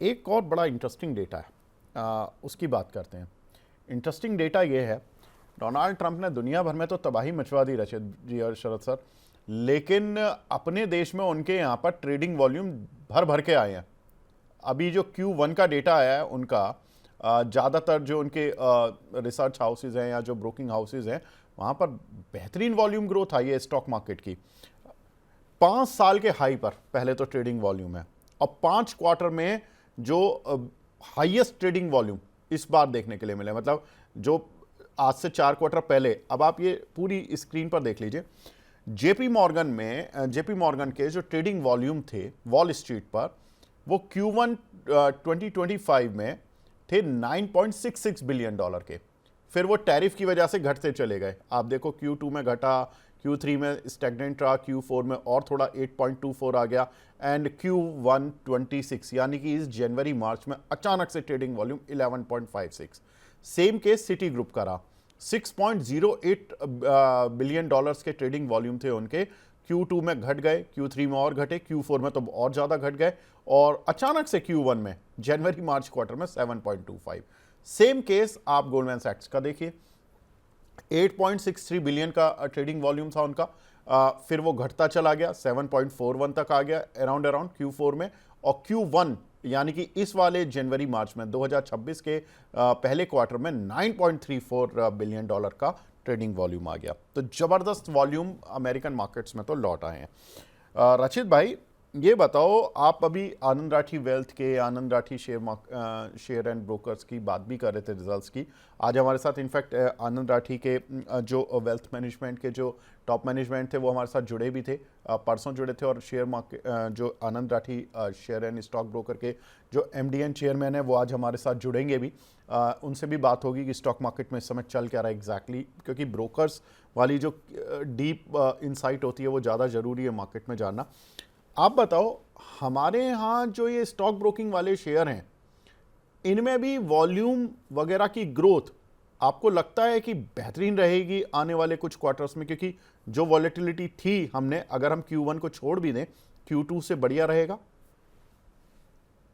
एक और बड़ा इंटरेस्टिंग डेटा है, उसकी बात करते हैं। इंटरेस्टिंग डेटा ये है, डोनाल्ड ट्रंप ने दुनिया भर में तो तबाही मचवा दी रशीद जी और शरद सर, लेकिन अपने देश में उनके यहाँ पर ट्रेडिंग वॉल्यूम भर भर के आए हैं। अभी जो Q1 का डेटा आया है उनका, ज़्यादातर जो उनके रिसर्च हाउसेज हैं या जो ब्रोकिंग हाउसेज हैं, वहाँ पर बेहतरीन वॉल्यूम ग्रोथ आई है स्टॉक मार्केट की। 5 साल के हाई पर पहले तो ट्रेडिंग वॉल्यूम है, और 5 क्वार्टर में जो हाईएस्ट ट्रेडिंग वॉल्यूम इस बार देखने के लिए मिले, मतलब जो आज से 4 क्वार्टर पहले। अब आप ये पूरी स्क्रीन पर देख लीजिए, जेपी मॉर्गन के जो ट्रेडिंग वॉल्यूम थे वॉल स्ट्रीट पर, वो Q1 2025 में थे $9.66 बिलियन के। फिर वो टैरिफ की वजह से घटते चले गए। आप देखो Q2 में घटा, Q3 में स्टैग्नेंट रहा, Q4 में और थोड़ा 8.24 आ गया, एंड Q1 26 यानी कि इस जनवरी मार्च में अचानक से trading volume 11.56। Same case city group का रहा, 6.08 बिलियन डॉलर्स के ट्रेडिंग वॉल्यूम थे उनके। Q2 में घट गए, Q3 में और घटे, Q4 में तो और ज़्यादा घट गए, और अचानक से Q1 में जनवरी मार्च क्वार्टर में 7.25। सेम केस आप गोल्डमैन सैक्स का देखिए, 8.63 बिलियन का ट्रेडिंग वॉल्यूम था उनका, फिर वो घटता चला गया, 7.41 तक आ गया अराउंड Q4 में, और Q1 यानी कि इस वाले जनवरी मार्च में 2026 के पहले क्वार्टर में 9.34 बिलियन डॉलर का ट्रेडिंग वॉल्यूम आ गया। तो ज़बरदस्त वॉल्यूम अमेरिकन मार्केट्स में तो लौट आए हैं। रशीद भाई, ये बताओ, आप अभी आनंद राठी वेल्थ के, आनंद राठी शेयर एंड ब्रोकर्स की बात भी कर रहे थे, रिजल्ट्स की। आज हमारे साथ इनफैक्ट आनंद राठी के जो वेल्थ मैनेजमेंट के जो टॉप मैनेजमेंट थे वो हमारे साथ जुड़े भी थे, परसों जुड़े थे। और शेयर मार्केट जो Anand Rathi share and stock broker के जो MD एंड चेयरमैन है वो आज हमारे साथ जुड़ेंगे भी। उनसे भी बात होगी कि स्टॉक मार्केट में इस समय चल क्या रहा है एग्जैक्टली, क्योंकि ब्रोकर्स वाली जो डीप इंसाइट होती है वो ज़्यादा ज़रूरी है मार्केट में जानना। आप बताओ, हमारे यहाँ जो ये स्टॉक ब्रोकिंग वाले शेयर हैं, इनमें भी वॉल्यूम वगैरह की ग्रोथ आपको लगता है कि बेहतरीन रहेगी आने वाले कुछ क्वार्टर्स में? क्योंकि जो वॉलेटिलिटी थी, हमने अगर हम Q1 को छोड़ भी दें, Q2 से बढ़िया रहेगा।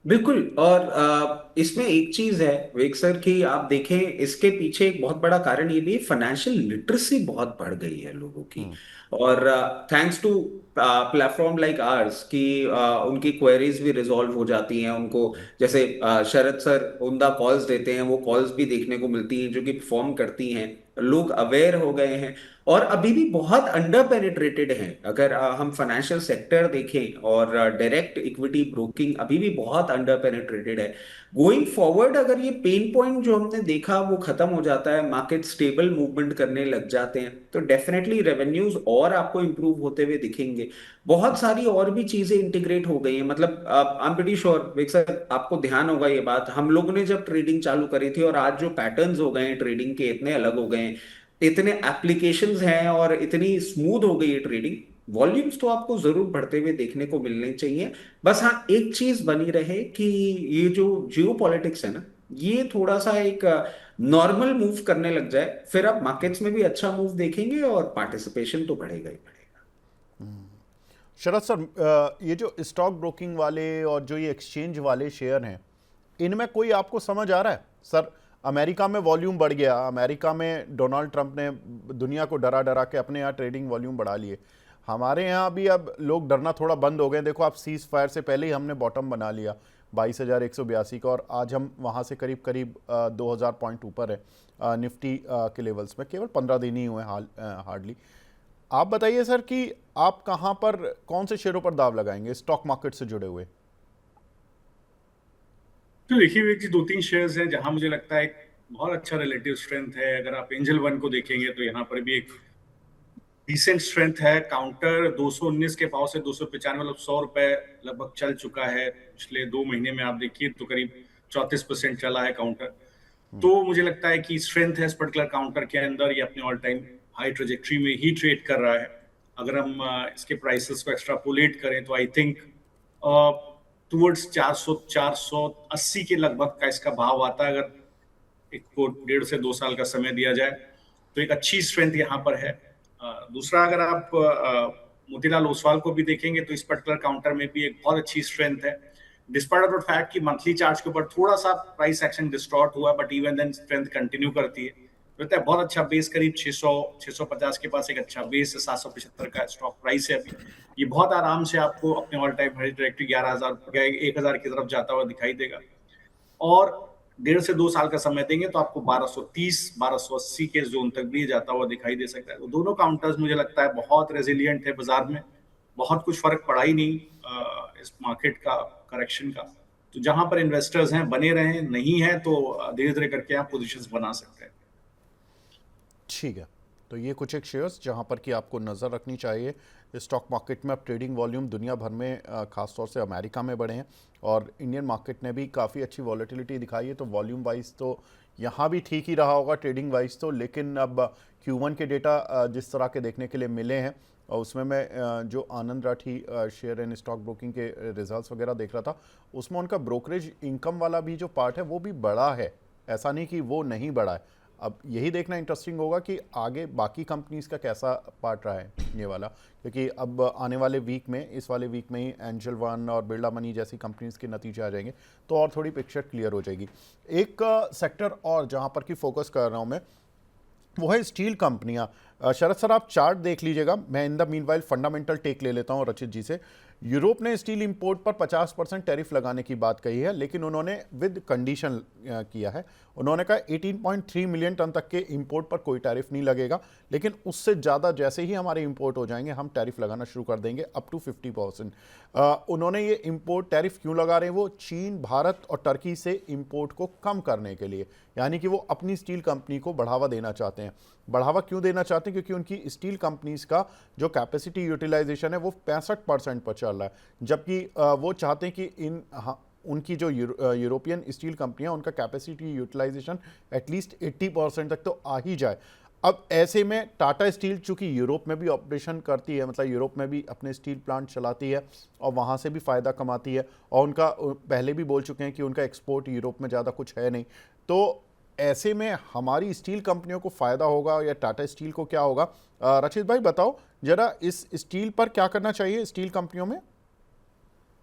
बिल्कुल। और इसमें एक चीज है विवेक सर कि आप देखें, इसके पीछे एक बहुत बड़ा कारण ये भी, फाइनेंशियल लिटरेसी बहुत बढ़ गई है लोगों की। और thanks to platform like ours कि उनकी क्वेरीज भी रिजॉल्व हो जाती हैं उनको। जैसे शरद सर उमदा कॉल्स देते हैं, वो कॉल्स भी देखने को मिलती हैं जो कि परफॉर्म करती हैं। लोग अवेयर हो गए हैं, और अभी भी बहुत अंडर पेनिट्रेटेड हैं। अगर हम फाइनेंशियल सेक्टर देखें, और डायरेक्ट इक्विटी ब्रोकिंग अभी भी बहुत अंडर पेनिट्रेटेड है। गोइंग फॉरवर्ड अगर ये पेन पॉइंट जो हमने देखा वो खत्म हो जाता है, मार्केट स्टेबल मूवमेंट करने लग जाते हैं, तो डेफिनेटली रेवेन्यूज और आपको इंप्रूव होते हुए दिखेंगे। बहुत सारी और भी चीजें इंटीग्रेट हो गई हैं। मतलब I am pretty sure Vivek sir, आपको ध्यान होगा ये बात, हम लोगों ने जब ट्रेडिंग चालू करी थी और आज जो पैटर्न्स हो गए हैं ट्रेडिंग के, इतने अलग हो गए हैं, इतने एप्लीकेशंस हैं और इतनी स्मूथ हो गई है ट्रेडिंग। वॉल्यूम्स तो आपको जरूर बढ़ते हुए देखने को मिलने चाहिए। बस हाँ, एक चीज बनी रहे कि ये जो जियो पॉलिटिक्स है ना, ये थोड़ा सा एक नॉर्मल मूव करने लग जाए, फिर आप मार्केट्स में भी अच्छा मूव देखेंगे और पार्टिसिपेशन तो बढ़ेगा ही बढ़ेगा। शरद सर, ये जो स्टॉक ब्रोकिंग वाले और जो ये एक्सचेंज वाले शेयर हैं, इनमें कोई आपको समझ आ रहा है? सर, अमेरिका में वॉल्यूम बढ़ गया, अमेरिका में डोनाल्ड ट्रंप ने दुनिया को डरा डरा के अपने यहाँ ट्रेडिंग वॉल्यूम बढ़ा लिए। हमारे यहाँ भी अब लोग डरना थोड़ा बंद हो गए। देखो, आप सीज फायर से पहले ही हमने बॉटम बना लिया 22,182 का, और आज हम वहाँ से करीब करीब 2,000 पॉइंट ऊपर है निफ्टी के लेवल्स में। केवल 15 दिन ही हुए हार्डली। आप बताइए सर कि आप कहाँ पर, कौन से शेयरों पर दाव लगाएंगे स्टॉक मार्केट से जुड़े हुए? तो देखिए विवेक जी, 2-3 शेयर्स हैं जहां मुझे लगता है एक बहुत अच्छा रिलेटिव स्ट्रेंथ है। अगर आप एंजल वन को देखेंगे तो यहाँ पर भी एक डिसेंट स्ट्रेंथ है। काउंटर 219 के भाव से 295, मतलब 100 रुपए लगभग चल चुका है। पिछले 2 महीने में आप देखिए तो करीब 34% चला है काउंटर। तो मुझे लगता है कि स्ट्रेंथ है इस पर्टिकुलर काउंटर के अंदर। ये अपने ऑल टाइम हाई ट्रेजेक्ट्री में ही ट्रेड कर रहा है। अगर हम इसके प्राइसेस को एक्स्ट्रापोलेट करें तो आई थिंक टुवर्ड्स 400-480 के लगभग का इसका भाव आता है। अगर एक को 1.5 से 2 साल का समय दिया जाए तो एक अच्छी स्ट्रेंथ यहाँ पर है। दूसरा, अगर आप मोतीलाल ओसवाल को भी देखेंगे तो इस पर्टिकुलर काउंटर में भी एक बहुत अच्छी स्ट्रेंथ है। डिस्पाइट ऑफ द फैक्ट कि मंथली चार्ज के ऊपर थोड़ा सा प्राइस एक्शन डिस्टॉर्ट हुआ, but even then strength continue करती है। लगता है बहुत अच्छा बेस, करीब 600 650 के पास एक अच्छा बेस है, 775 का स्टॉक प्राइस है अभी। ये बहुत आराम से आपको अपने ऑल टाइम हाई ट्रैजेक्टरी 11,000 की तरफ जाता हुआ दिखाई देगा, और 1.5 से 2 साल का समय देंगे तो आपको 1230 1280 के जोन तक भी जाता हुआ दिखाई दे सकता है। तो दोनों काउंटर्स मुझे लगता है बहुत रेजिलियंट है बाजार में, बहुत कुछ फर्क पड़ा ही नहीं इस मार्केट का करेक्शन का। तो जहां पर इन्वेस्टर्स हैं बने रहे, नहीं है तो धीरे धीरे करके आप पोजीशंस बना सकते हैं। ठीक है, तो ये कुछ एक शेयर्स जहां पर कि आपको नज़र रखनी चाहिए। स्टॉक मार्केट में अब ट्रेडिंग वॉल्यूम दुनिया भर में खासतौर से अमेरिका में बढ़े हैं, और इंडियन मार्केट ने भी काफ़ी अच्छी वॉलेटिलिटी दिखाई है। तो वॉल्यूम वाइज तो यहाँ भी ठीक ही रहा होगा ट्रेडिंग वाइज तो, लेकिन अब Q1 के डेटा जिस तरह के देखने के लिए मिले हैं, और उसमें मैं जो Anand Rathi share and stock broking के रिजल्ट्स वगैरह देख रहा था, उसमें उनका ब्रोकरेज इनकम वाला भी जो पार्ट है वो भी बढ़ा है, ऐसा नहीं कि वो नहीं बढ़ा है। अब यही देखना इंटरेस्टिंग होगा कि आगे बाकी कंपनीज का कैसा पार्ट रहा है ये वाला, क्योंकि अब आने वाले वीक में, इस वाले वीक में ही एंजल वन और बिरला मनी जैसी कंपनीज के नतीजे आ जाएंगे, तो और थोड़ी पिक्चर क्लियर हो जाएगी। एक सेक्टर और जहां पर कि फोकस कर रहा हूं मैं, वो है स्टील कंपनियां। शरद सर आप चार्ट देख लीजिएगा, मैं in the meanwhile fundamental take ले लेता हूं रचित जी से। यूरोप ने स्टील इंपोर्ट पर 50% टैरिफ लगाने की बात कही है, लेकिन उन्होंने विद कंडीशन किया है। उन्होंने कहा 18.3 मिलियन टन तक के इंपोर्ट पर कोई टैरिफ नहीं लगेगा, लेकिन उससे ज़्यादा जैसे ही हमारे इंपोर्ट हो जाएंगे हम टैरिफ लगाना शुरू कर देंगे अप टू 50%। उन्होंने ये इंपोर्ट टैरिफ क्यों लगा रहे हैं? वो चीन, भारत और टर्की से इंपोर्ट को कम करने के लिए, यानी कि वो अपनी स्टील कंपनी को बढ़ावा देना चाहते हैं। बढ़ावा क्यों देना चाहते हैं? क्योंकि उनकी स्टील कंपनीज का जो कैपेसिटी यूटिलाइजेशन है वो 65% पर चल रहा है, जबकि वो चाहते हैं कि उनकी जो यूरोपियन स्टील कंपनियां, उनका कैपेसिटी यूटिलाइजेशन एटलीस्ट 80% तक तो आ ही जाए। अब ऐसे में टाटा स्टील चूंकि यूरोप में भी ऑपरेशन करती है, मतलब यूरोप में भी अपने स्टील प्लांट चलाती है और वहाँ से भी फ़ायदा कमाती है, और उनका पहले भी बोल चुके हैं कि उनका एक्सपोर्ट यूरोप में ज़्यादा कुछ है नहीं, तो ऐसे में हमारी स्टील कंपनियों को फ़ायदा होगा या टाटा स्टील को क्या होगा? रचित भाई बताओ जरा, इस स्टील पर क्या करना चाहिए स्टील कंपनियों में?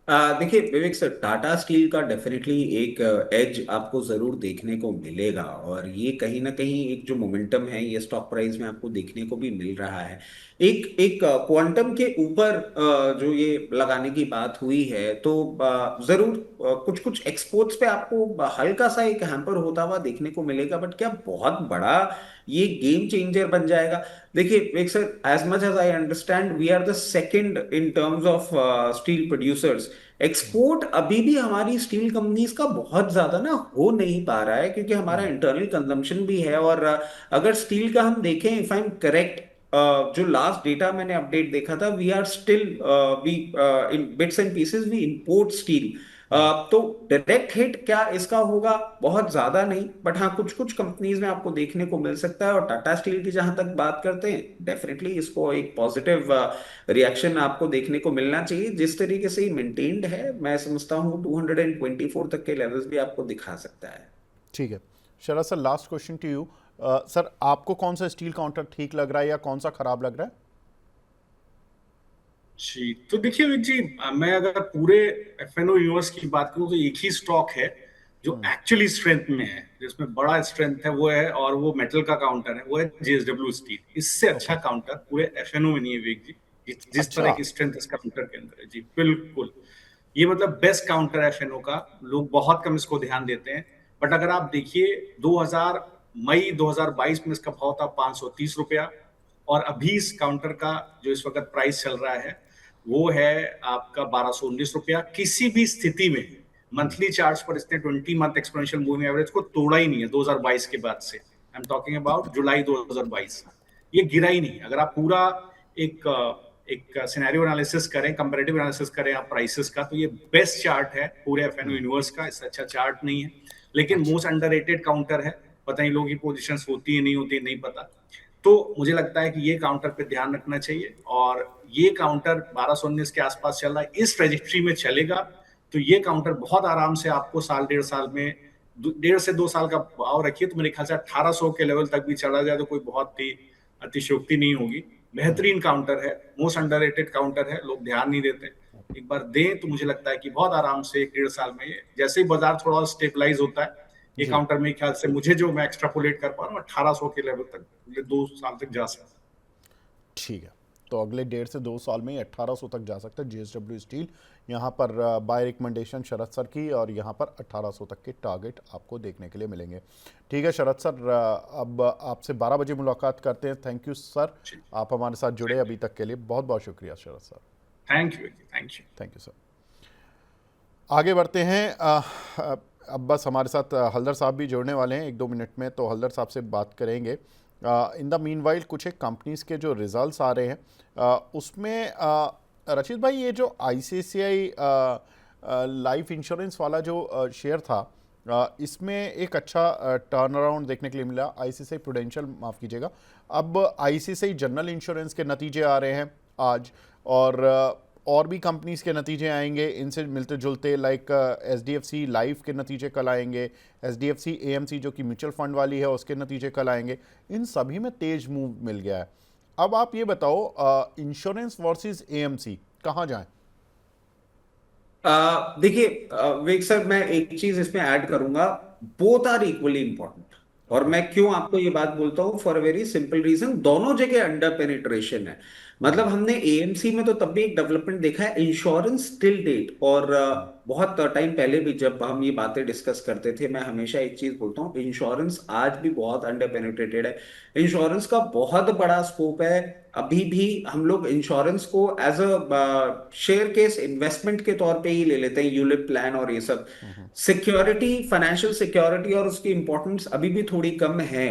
देखिए विवेक सर, टाटा स्टील का डेफिनेटली एक एज आपको जरूर देखने को मिलेगा, और ये कहीं ना कहीं एक जो मोमेंटम है ये स्टॉक प्राइस में आपको देखने को भी मिल रहा है। एक एक क्वांटम के ऊपर जो ये लगाने की बात हुई है, तो जरूर कुछ कुछ एक्सपोर्ट्स पे आपको हल्का सा एक हैम्पर होता हुआ देखने को मिलेगा, बट क्या बहुत बड़ा ये गेम चेंजर बन जाएगा? देखिए Vivek sir, as much as I understand we are the second in terms of steel producers. Export अभी भी हमारी स्टील कंपनीज का बहुत ज्यादा ना हो नहीं पा रहा है, क्योंकि हमारा इंटरनल कंजम्पशन भी है। और अगर स्टील का हम देखें, इफ आई एम करेक्ट, जो लास्ट डेटा मैंने अपडेट देखा था, we are still we in bits and pieces we import steel. तो डायरेक्ट हिट क्या इसका होगा? बहुत ज्यादा नहीं, बट हाँ कुछ कुछ कंपनीज में आपको देखने को मिल सकता है। और टाटा स्टील की जहां तक बात करते हैं, डेफिनेटली इसको एक पॉजिटिव रिएक्शन आपको देखने को मिलना चाहिए। जिस तरीके से मेंटेन्ड है, मैं समझता हूँ 224 तक के लेवल्स भी आपको दिखा सकता है। ठीक है Sharad sir, last question to you. Sir आपको कौन सा स्टील काउंटर ठीक लग रहा है या कौन सा खराब लग रहा है? जी, तो देखिए विक जी, मैं अगर पूरे एफएनओ यूनिवर्स की बात करूं तो एक ही स्टॉक है जो एक्चुअली स्ट्रेंथ में है, जिसमें बड़ा स्ट्रेंथ है वो है, और वो मेटल का काउंटर है, वो है जेएसडब्ल्यू स्टील। इससे अच्छा काउंटर पूरे एफएनओ में नहीं है विक जी, जिस तरह की स्ट्रेंथ इस काउंटर के अंदर है। जी बिल्कुल, ये मतलब बेस्ट काउंटर है एफएनओ का। लोग बहुत कम इसको ध्यान देते हैं, बट अगर आप देखिए मई 2022 में इसका भाव था 530 रुपया, और अभी इस काउंटर का जो इस वक्त प्राइस चल रहा है वो है आपका 1219 रुपया। किसी भी स्थिति में मंथली चार्ज पर इसने 20 मंथ एक्सपोनेंशियल मूविंग एवरेज को तोड़ा ही नहीं है 2022 के बाद से। आई एम टॉकिंग अबाउट जुलाई 2022, ये गिरा ही नहीं। अगर आप पूरा एक सिनेरियो एनालिसिस करें, कंपैरेटिव एनालिसिस करें आप प्राइसेस का, तो ये बेस्ट चार्ट है पूरे एफएनओ यूनिवर्स का, इससे अच्छा चार्ट नहीं है। लेकिन मोस्ट अंडररेटेड काउंटर है, पता नहीं लोगों की पोजीशंस होती है नहीं होती नहीं पता। तो मुझे लगता है कि ये काउंटर पे ध्यान रखना चाहिए, और ये काउंटर 1219 के आसपास चल रहा है, इस ट्रेजेक्ट्री में चलेगा तो ये काउंटर बहुत आराम से आपको साल डेढ़ साल में 1.5 से 2 साल का भाव रखिए, तो मेरे ख्याल से 1800 के लेवल तक भी चला जाए तो कोई बहुत ही अतिशयोक्ति नहीं होगी। बेहतरीन काउंटर है, मोस्ट अंडररेटेड काउंटर है, लोग ध्यान नहीं देते। एक बार दें तो मुझे लगता है कि बहुत आराम से 1-1.5 साल में जैसे ही बाजार थोड़ा स्टेबलाइज होता है, ये जी। काउंटर मेरे ख्याल से मुझे जो मैं एक्सट्रापोलेट कर पा रहा हूँ 1800 के लेवल तक अगले 2 साल तक जा सकता है। ठीक है, तो अगले 1.5 से 2 साल में 1800 तक जा सकता है JSW स्टील। यहाँ पर बाय रिकमेंडेशन शरद सर की, और यहाँ पर 1800 तक के टारगेट आपको देखने के लिए मिलेंगे। ठीक है शरद सर, अब आपसे 12 बजे मुलाकात करते हैं। थैंक यू सर, आप हमारे साथ जुड़े अभी तक के लिए, बहुत बहुत शुक्रिया Sharad sir. Thank you, thank you, thank you sir. आगे बढ़ते हैं। अब बस हमारे साथ हल्दर साहब भी जुड़ने वाले हैं 1-2 मिनट में, तो हल्दर साहब से बात करेंगे। इन द मीनवाइल कुछ एक कंपनीज़ के जो रिजल्ट्स आ रहे हैं उसमें रचित भाई, ये जो ICICI लाइफ इंश्योरेंस वाला जो शेयर था, इसमें एक अच्छा टर्न अराउंड देखने के लिए मिला। ICICI प्रूडेंशियल, माफ़ कीजिएगा, अब ICICI जनरल इंश्योरेंस के नतीजे आ रहे हैं आज, और भी कंपनीज के नतीजे आएंगे इनसे मिलते जुलते, लाइक SDFC लाइफ के नतीजे कल आएंगे, SDFC AMC जो कि म्यूचुअल फंड वाली है उसके नतीजे कल आएंगे। इन सभी में तेज मूव मिल गया है। अब आप ये बताओ, इंश्योरेंस वर्सेस AMC कहाँ जाएं? देखिए विवेक सर, मैं एक चीज इसमें ऐड करूंगा, बोथ आर इक्वली इंपॉर्टेंट। और मैं क्यों आपको ये बात बोलता हूं, for a very simple reason, दोनों जगह अंडर पेनिट्रेशन है। मतलब हमने एएमसी में तो तब भी एक डेवलपमेंट देखा है, इंश्योरेंस टिल डेट, और बहुत टाइम पहले भी जब हम ये बातें डिस्कस करते थे, मैं हमेशा एक चीज बोलता हूँ, इंश्योरेंस आज भी बहुत अंडर पेनिट्रेटेड है। इंश्योरेंस का बहुत बड़ा स्कोप है। अभी भी हम लोग इंश्योरेंस को as a share case investment के तौर पे ही ले लेते हैं, यूलिप प्लान और ये सब। सिक्योरिटी, फाइनेंशियल सिक्योरिटी और उसकी इंपॉर्टेंस अभी भी थोड़ी कम है,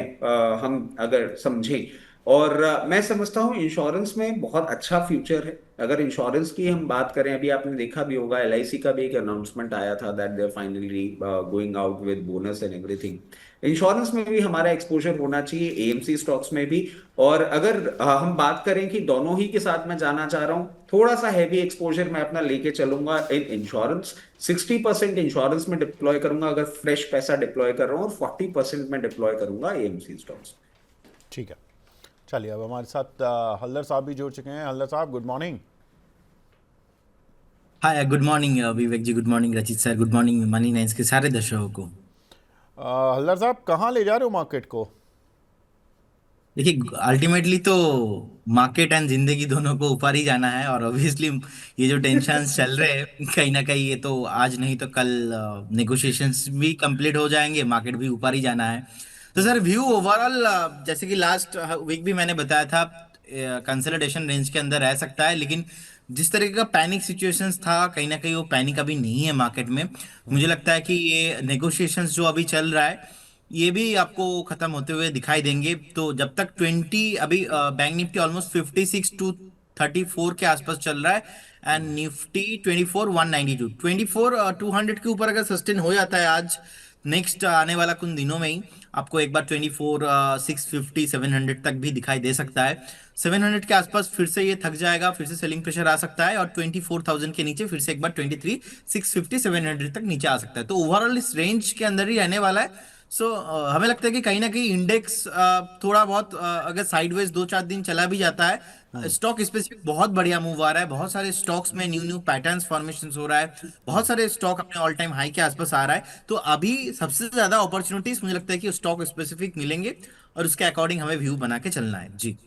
हम अगर समझें। और मैं समझता हूँ इंश्योरेंस में बहुत अच्छा फ्यूचर है। अगर इंश्योरेंस की हम बात करें, अभी आपने देखा भी होगा, LIC का भी एक अनाउंसमेंट आया था that they are finally going out with bonus and everything. Insurance में भी हमारा एक्सपोजर होना चाहिए, AMC स्टॉक्स में भी। और अगर हम बात करें कि दोनों ही के साथ मैं जाना चाह रहा हूं, थोड़ा सा हैवी एक्सपोजर मैं अपना लेके चलूंगा इन इंश्योरेंस। 60% इंश्योरेंस में डिप्लॉय करूंगा अगर फ्रेश पैसा डिप्लॉय कर रहा हूं, और 40% में डिप्लॉय करूंगा AMC स्टॉक्स। ठीक है, चलिए अब हमारे साथ हल्दर साहब भी जुड़ चुके हैं। हल्दर साहब, good morning. Hi, good morning Vivek ji, good morning Rachit sir, good morning money nines के सारे दर्शकों को। हल्दर साहब, कहाँ ले जा रहे हो मार्केट को? देखिए, अल्टीमेटली तो मार्केट एंड जिंदगी दोनों को ऊपर ही जाना है, और ऑब्वियसली ये जो टेंशन्स चल रहे हैं कहीं ना कहीं, ये तो आज नहीं तो कल नेगोशिएशंस भी कंप्लीट हो जाएंगे, मार्केट भी ऊपर ही जाना है। तो सर, व्यू ओवरऑल जैसे कि लास्ट वीक भी मैंने बताया था, कंसोलिडेशन रेंज के अंदर रह सकता है, लेकिन जिस तरीके का पैनिक सिचुएशंस था, कहीं ना कहीं वो पैनिक अभी नहीं है मार्केट में। मुझे लगता है कि ये नेगोशिएशंस जो अभी चल रहा है, ये भी आपको खत्म होते हुए दिखाई देंगे। तो जब तक 20 अभी बैंक निफ्टी ऑलमोस्ट 56 टू 34 के आसपास चल रहा है, एंड निफ्टी 24 192 24 200 के ऊपर अगर सस्टेन हो जाता है आज, नेक्स्ट आने वाला कुछ दिनों में ही आपको एक बार 24 650 700 तक भी दिखाई दे सकता है। 700 के आसपास फिर से ये थक जाएगा, फिर से सेलिंग प्रेशर आ सकता है, और 24,000 के नीचे फिर से एक बार 23 650 700 तक नीचे आ सकता है। तो ओवरऑल इस रेंज के अंदर ही रहने वाला है। सो हमें लगता है कि कहीं ना कहीं इंडेक्स थोड़ा बहुत अगर साइडवेज 2-4 दिन चला भी जाता है, स्टॉक स्पेसिफिक बहुत बढ़िया मूव आ रहा है, बहुत सारे स्टॉक्स में न्यू न्यू पैटर्न्स फॉर्मेशन हो रहा है, बहुत सारे स्टॉक अपने ऑल टाइम हाई के आसपास आ रहा है। तो अभी सबसे ज्यादा अपॉर्चुनिटीज मुझे लगता है कि स्टॉक स्पेसिफिक मिलेंगे, और उसके अकॉर्डिंग हमें व्यू बना के चलना है जी।